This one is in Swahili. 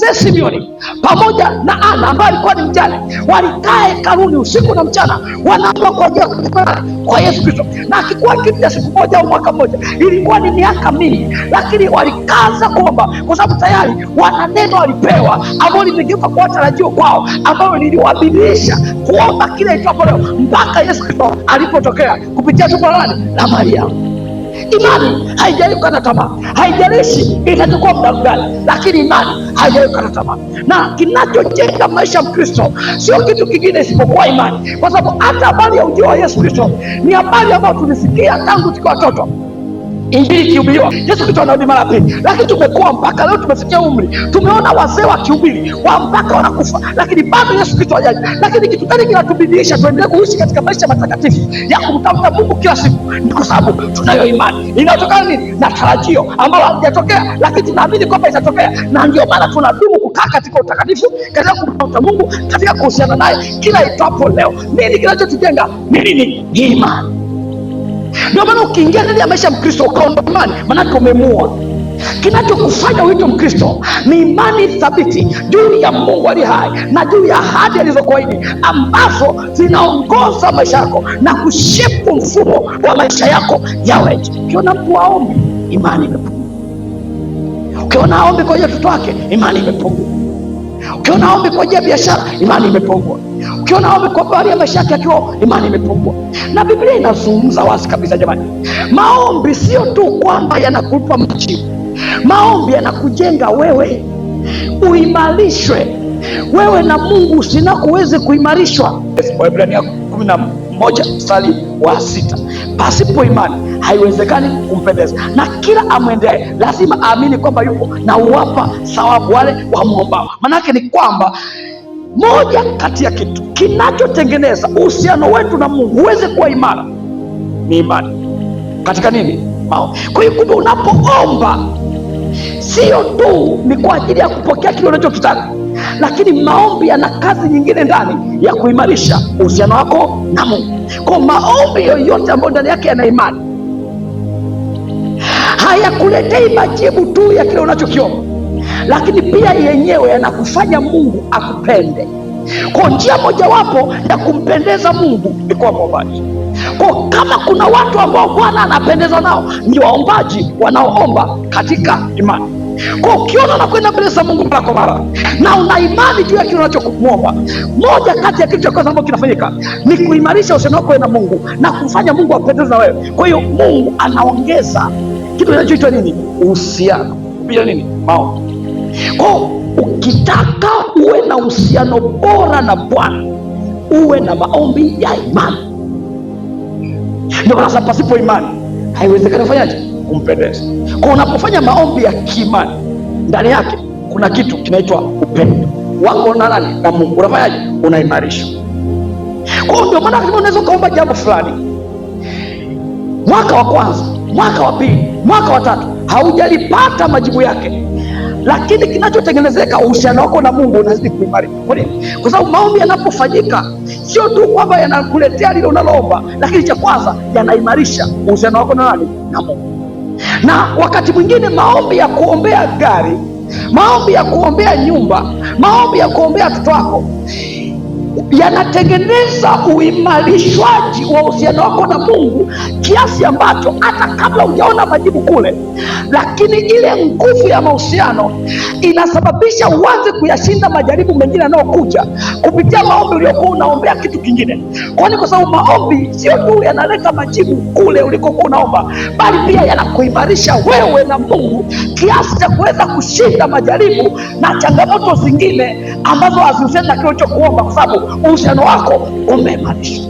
mzee Simeoni pamoja na Ana ambaye alikuwa ni mjane walikaa hekaluni usiku na mchana, wanaomba kwa ajili ya kwa Yesu Kristo. Na akikuwa kipya siku moja au mwaka mmoja, ilikuwa ni miaka mingi, lakini walikaza kuomba kwa sababu tayari wana neno walipewa ambao limegeuka kuwa tarajio kwao, ambao liliwabadilisha kuomba kile itwapo leo, mpaka Yesu Kristo alipotokea kupitia tumbo la Mariamu. Imani haijalishi kukata tamaa, haijalishi itachukua muda gani, lakini imani haijalishi kukata tamaa. Na kinachojenga maisha ya Mkristo sio kitu kingine isipokuwa imani, kwa sababu hata habari ya ujio wa Yesu Kristo ni habari ambayo tulisikia tangu tukiwa watoto. Injili ikihubiriwa, Yesu Kristo anarudi mara pili, lakini tumekuwa mpaka leo tumefikia umri, tumeona wazee wakihubiri mpaka wanakufa, lakini bado Yesu Kristo hajaja. Lakini kitu gani kinatubadilisha tuendelee kuishi katika maisha matakatifu ya kumtafuta Mungu kila siku? Ni kwa sababu tunayo imani inayotokana nini? Na tarajio ambalo halijatokea, lakini tunaamini kwamba itatokea, na ndio maana tunadumu kukaa katika utakatifu, katika kumtafuta Mungu, katika kuhusiana naye kila itwapo leo. Nini kinachotujenga? Ni nini? Ni imani. Ndio maana ukiingia ndani ya maisha ya Mkristo ukaondoa imani, maanake umemua. Kinachokufanya uitwe Mkristo ni imani thabiti juu ya Mungu aliye hai na juu ya ahadi alizokuahidi, ambazo zinaongoza maisha yako na kushipu mfumo wa maisha yako yawe. Ukiona mtu aombi, imani imepungua. Ukiona aombi kwa ajili ya watoto wake, imani imepungua. Ukiona aombi kwa ajili ya biashara, imani imepungua. Ukiona aombi kwa habari ya maisha yake akiwa, imani imepungua. Na Biblia inazungumza wazi kabisa jamani, maombi sio tu kwamba yanakupa majibu. Maombi yanakujenga wewe uimarishwe, wewe na Mungu usinakoweze kuimarishwa. Waebrania 11:6, pasipo imani haiwezekani kumpendeza, na kila amwendeaye lazima aamini kwamba yupo na uwapa thawabu wale wamwombao. Manake ni kwamba moja kati ya kitu kinachotengeneza uhusiano wetu na Mungu uweze kuwa imara ni imani. Katika nini? Maombi. Kwa hiyo kumbe, unapoomba sio tu ni kwa ajili ya kupokea kile unachokitaka, lakini maombi yana kazi nyingine ndani ya kuimarisha uhusiano wako na Mungu. Kwa maombi yoyote ambayo ndani yake yana imani hayakuletei majibu tu ya kile unachokiomba, lakini pia yenyewe yanakufanya Mungu akupende. Kwa njia mojawapo ya kumpendeza Mungu ni kuwa mwombaji. Kwa kama kuna watu ambao Bwana anapendeza nao, ni waombaji wanaoomba katika imani. Kwa ukiona unakwenda mbele za Mungu mara kwa mara na una imani juu ya kile unachomwomba, moja kati ya kitu cha kwanza ambacho kinafanyika ni kuimarisha uhusiano wako na Mungu na kumfanya Mungu apendeze na wewe. Kwa hiyo Mungu anaongeza kitu kinachoitwa nini? Uhusiano bila nini? Maombi. Kwa ukitaka uwe na uhusiano bora na Bwana, uwe na maombi ya imani. Ndio maana pasipo imani haiwezekani kufanyaje? Kumpendeza. Kwa unapofanya maombi ya kiimani, ndani yake kuna kitu kinaitwa upendo wako na nani? Na Mungu. Unafanyaje? Unaimarisha. Kwa ndio maana unaweza ukaomba jambo fulani mwaka wa kwanza, mwaka wa pili, mwaka wa tatu, haujalipata majibu yake, lakini kinachotengenezeka uhusiano wako na Mungu unazidi kuimarika. Kwa nini? Kwa sababu maombi yanapofanyika sio tu kwamba yanakuletea lile unaloomba, lakini cha kwanza yanaimarisha uhusiano wako na nani? Na Mungu. Na wakati mwingine maombi ya kuombea gari, maombi ya kuombea nyumba, maombi ya kuombea watoto wako yanatengeneza uimarishwaji wa uhusiano wako na Mungu, kiasi ambacho hata kabla hujaona majibu kule, lakini ile nguvu ya mahusiano inasababisha uanze kuyashinda majaribu mengine yanayokuja kupitia maombi uliokuwa unaombea kitu kingine. Kwani kwa sababu maombi sio tu yanaleta majibu kule ulikokuwa unaomba, bali pia yanakuimarisha wewe na Mungu kiasi cha kuweza kushinda majaribu na changamoto zingine ambazo hazihusiani na kile ulichokuomba, kwa sababu uhusiano wako umeimarishwa.